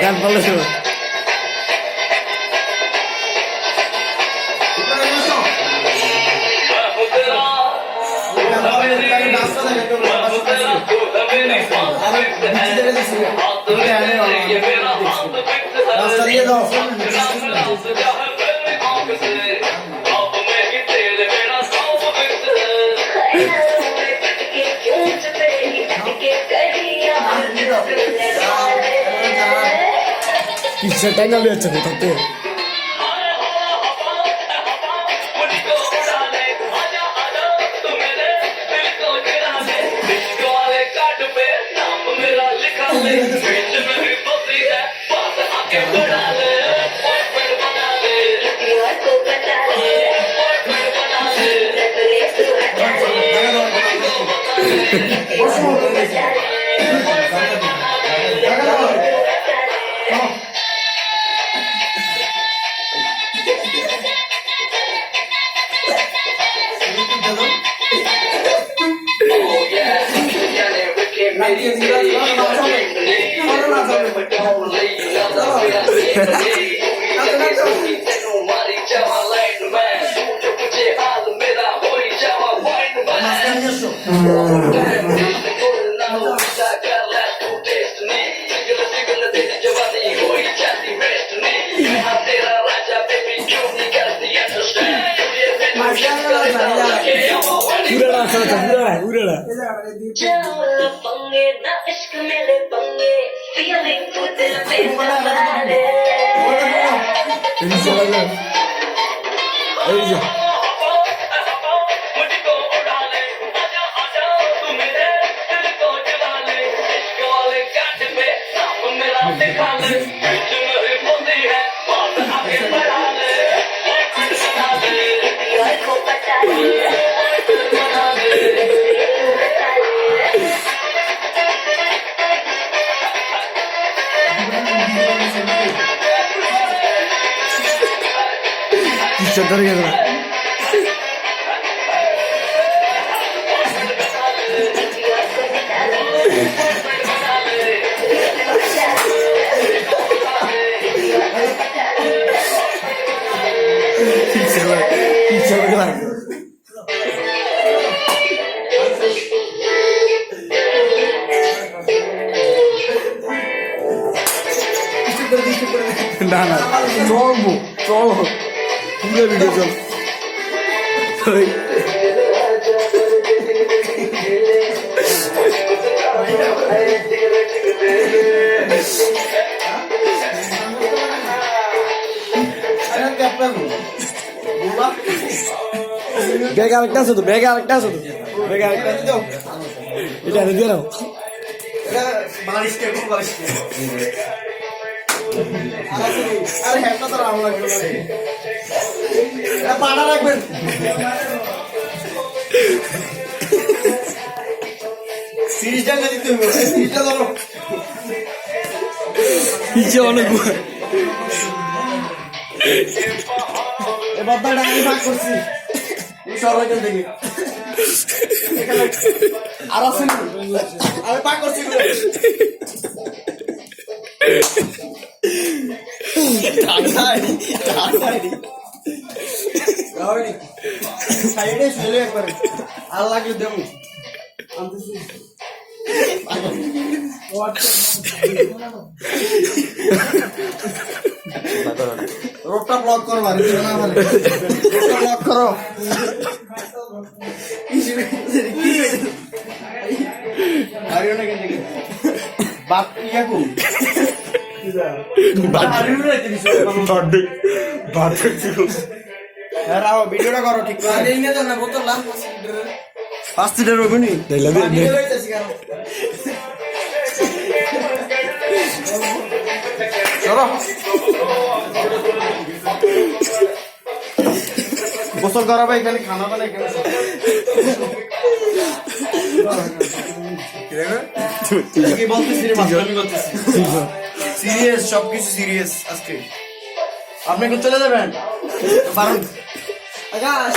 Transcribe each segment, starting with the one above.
গান বলো শুরু কিসটাই না লিয়েছে কোথাতে चद्दर के ना ना चल पूरा वीडियो चल बैग आरेकटा আছে তো बैग आरेकटा আছে তো बैग आरेकटा আছে দাও এটা এনে দিয়ে নাও এটা বালিশ কে কোন বালিশ আরে হেডটা তো রাম লাগবে এটা পাড়া রাখবেন সিরিজটা না দিতে হবে সিরিজটা ধরো পিছে অনেক এবার বাড়া আমি ভাগ করছি এই সরকার দেখি আর আছে আমি ভাগ করছি সাইডে শুলে একবার আর লাগলে দেবো রোডটা ব্লক করো রোডটা ব্লক করো বাপ ইয়া কো ভিডিওটা করো ঠিক পাঁচ সিটের হবে নি চলো গোসল করাবে এখানে খানা বানা এখানে কি বলতেছি সিরিয়াস, সবকিছু সিরিয়াস আজকে। আপনি এখন চলে যাবেন পারুন। আকাশ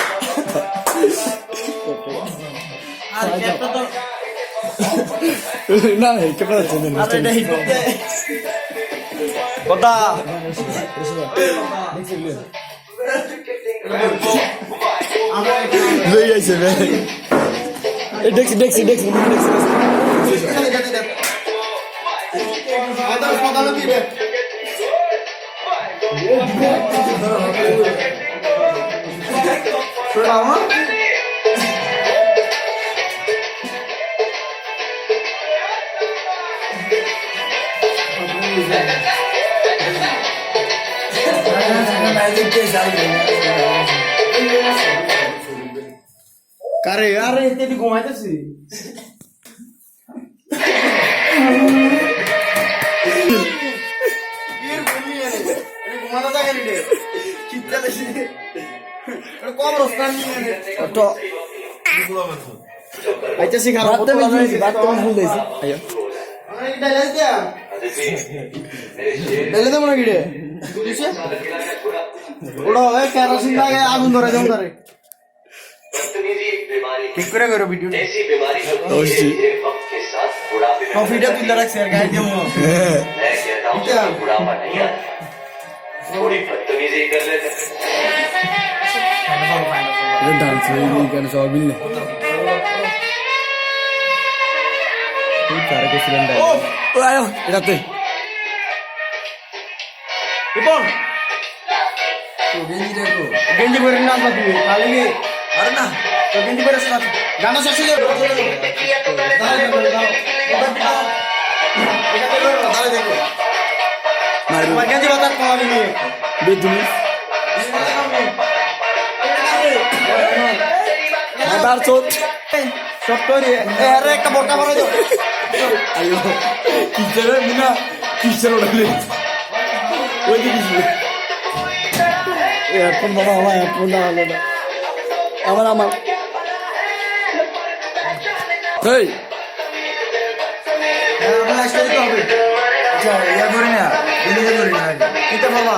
আর ক্যাপটা তো না ক্যামেরা চেঞ্জ আর এটা হিট কথা লই আইছে বে এই দেখছি দেখছি দেখছি দেখছি কারে আরে এতে ঘুমাইতেছি ঘুমানো থাকে রে শীতকালে কম রস্তান নিয়ে তো আইতাছি খারাপ তো বাত তো ভুল দিছি আইও কেরোসিন লাগে আগুন ধরে যেমন ধরে ঠিক করে করো ভিডিও কফিটা তুলে রাখছে আর গায়ে যেমন ডান্স হই কেন সব মিললে তারে কইছিলেন ও আয়ো এটা তুই রিপন গেঞ্জি পরে না তুই খালি আরে না তো গেঞ্জি পরে শোনা গানা শেষ হয়ে যাবে তোমার গেঞ্জি বাতার কমাবি নিয়ে বেদুনি আবার চোট ছোট্ট আরে একটা বড়টা বড় দাও আয়ো কিচেরে মিনা কিচের ওড়ালে ওই দিকে এয়ারফোন বাবা আমার এয়ারফোন না হলো না আমার আমার এই আমরা আসলে তো হবে আচ্ছা ইয়া করি না দিলে করি না এটা বাবা